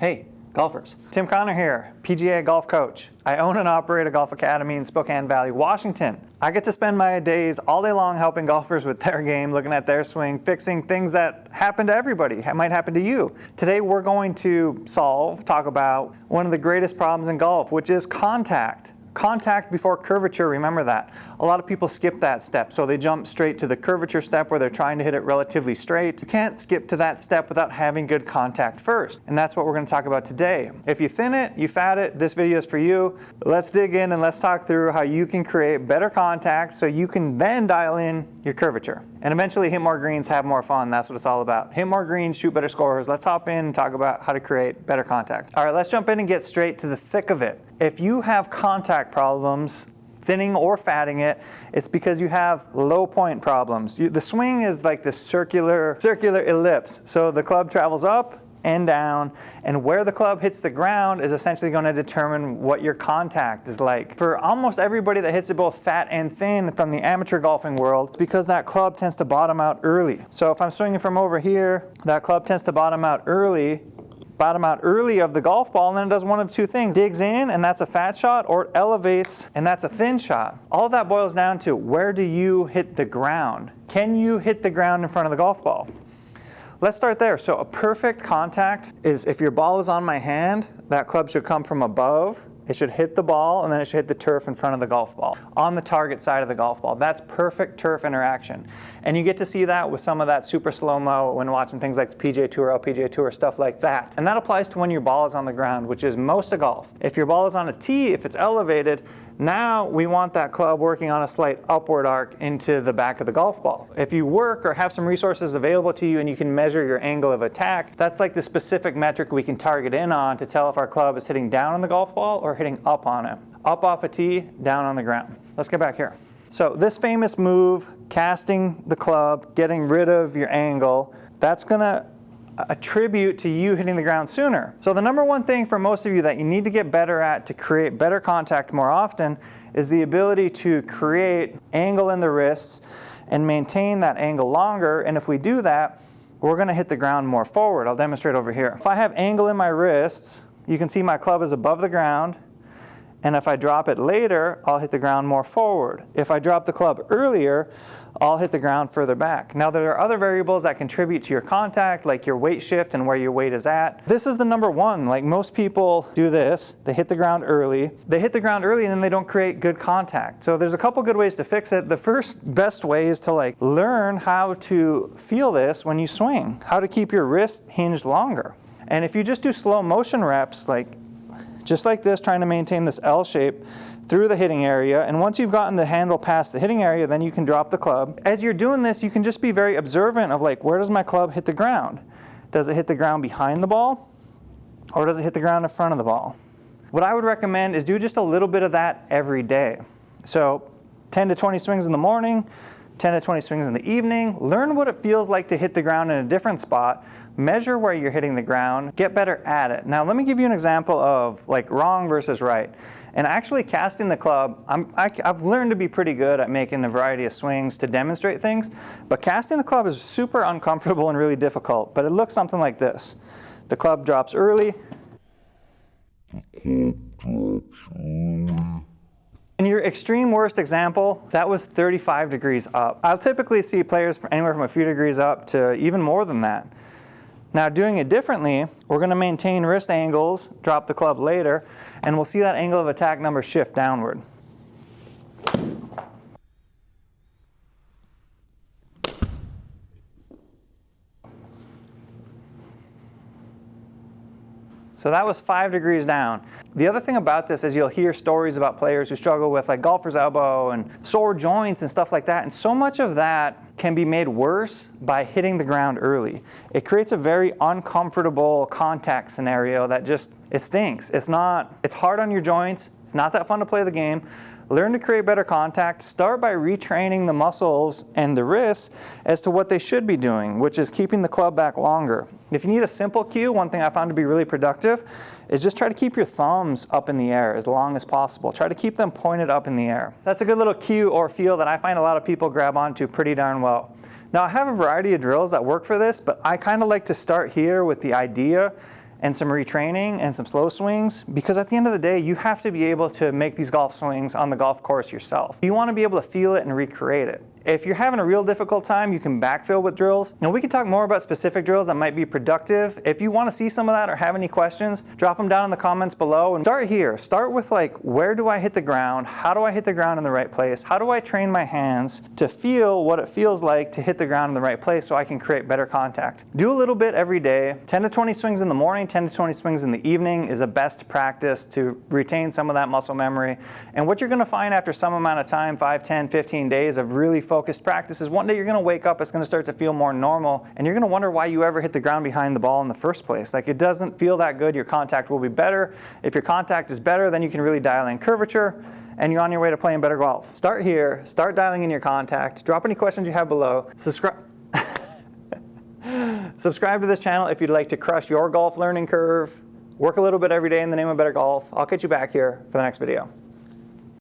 Hey, golfers. Tim Connor here, PGA golf coach. I own and operate a golf academy in Spokane Valley, Washington. I get to spend my days all day long helping golfers with their game, looking at their swing, fixing things that happen to everybody, might happen to you. Today we're going to talk about one of the greatest problems in golf, which is contact. Contact before curvature, remember that. A lot of people skip that step, so they jump straight to the curvature step where they're trying to hit it relatively straight. You can't skip to that step without having good contact first, and that's what we're going to talk about today. If you thin it, you fat it, this video is for you. Let's dig in and let's talk through how you can create better contact so you can then dial in your curvature. And eventually hit more greens, have more fun. That's what it's all about. Hit more greens, shoot better scores. Let's hop in and talk about how to create better contact. All right, let's jump in and get straight to the thick of it. If you have contact problems, thinning or fatting it, it's because you have low point problems. The swing is like this circular ellipse. So the club travels up and down, and where the club hits the ground is essentially going to determine what your contact is like. For almost everybody that hits it both fat and thin from the amateur golfing world, it's because that club tends to bottom out early. So if I'm swinging from over here, that club tends to bottom out early of the golf ball, and then it does one of two things. Digs in, and that's a fat shot, or it elevates, and that's a thin shot. All of that boils down to, where do you hit the ground? Can you hit the ground in front of the golf ball? Let's start there. So a perfect contact is, if your ball is on my hand, that club should come from above. It should hit the ball, and then it should hit the turf in front of the golf ball, on the target side of the golf ball. That's perfect turf interaction. And you get to see that with some of that super slow-mo when watching things like the PGA Tour, LPGA Tour, stuff like that. And that applies to when your ball is on the ground, which is most of golf. If your ball is on a tee, if it's elevated, now we want that club working on a slight upward arc into the back of the golf ball. If you work or have some resources available to you and you can measure your angle of attack, that's like the specific metric we can target in on to tell if our club is hitting down on the golf ball or hitting up on it. Up off a tee, down on the ground. Let's get back here. So this famous move, casting the club, getting rid of your angle, that's going to attribute to you hitting the ground sooner. So the number one thing for most of you that you need to get better at to create better contact more often is the ability to create angle in the wrists and maintain that angle longer. And if we do that, we're going to hit the ground more forward. I'll demonstrate over here. If I have angle in my wrists, you can see my club is above the ground. And if I drop it later, I'll hit the ground more forward. If I drop the club earlier, I'll hit the ground further back. Now there are other variables that contribute to your contact, like your weight shift and where your weight is at. This is the number one. Like, most people do this. They hit the ground early. They hit the ground early and then they don't create good contact. So there's a couple good ways to fix it. The first best way is to learn how to feel this when you swing, how to keep your wrist hinged longer. And if you just do slow motion reps, just like this, trying to maintain this L shape through the hitting area, and once you've gotten the handle past the hitting area, then you can drop the club. As you're doing this, you can just be very observant of where does my club hit the ground? Does it hit the ground behind the ball, or does it hit the ground in front of the ball? What I would recommend is do just a little bit of that every day. So 10 to 20 swings in the morning, 10 to 20 swings in the evening. Learn what it feels like to hit the ground in a different spot. Measure where you're hitting the ground. Get better at it. Now let me give you an example of wrong versus right. And actually casting the club, I've learned to be pretty good at making a variety of swings to demonstrate things. But casting the club is super uncomfortable and really difficult. But it looks something like this. The club drops early. In your extreme worst example, that was 35 degrees up. I'll typically see players from anywhere from a few degrees up to even more than that. Now doing it differently, we're going to maintain wrist angles, drop the club later, and we'll see that angle of attack number shift downward. So that was 5 degrees down. The other thing about this is you'll hear stories about players who struggle with golfer's elbow and sore joints and stuff like that. And so much of that can be made worse by hitting the ground early. It creates a very uncomfortable contact scenario that it stinks. It's hard on your joints. It's not that fun to play the game. Learn to create better contact. Start by retraining the muscles and the wrists as to what they should be doing, which is keeping the club back longer. If you need a simple cue, one thing I found to be really productive is just try to keep your thumbs up in the air as long as possible. Try to keep them pointed up in the air. That's a good little cue or feel that I find a lot of people grab onto pretty darn well. Now I have a variety of drills that work for this, but I kind of like to start here with the idea and some retraining and some slow swings, because at the end of the day, you have to be able to make these golf swings on the golf course yourself. You want to be able to feel it and recreate it. If you're having a real difficult time, you can backfill with drills. And we can talk more about specific drills that might be productive. If you want to see some of that or have any questions, drop them down in the comments below. And start here. Start with like, where do I hit the ground? How do I hit the ground in the right place? How do I train my hands to feel what it feels like to hit the ground in the right place so I can create better contact? Do a little bit every day. 10 to 20 swings in the morning, 10 to 20 swings in the evening is a best practice to retain some of that muscle memory. And what you're going to find after some amount of time, 5, 10, 15 days of really focused practices, one day you're going to wake up, it's going to start to feel more normal, and you're going to wonder why you ever hit the ground behind the ball in the first place. Like, it doesn't feel that good. Your contact will be better. If your contact is better, then you can really dial in curvature, and you're on your way to playing better golf. Start here. Start dialing in your contact. Drop any questions you have below. Subscribe to this channel if you'd like to crush your golf learning curve. Work a little bit every day in the name of better golf. I'll catch you back here for the next video.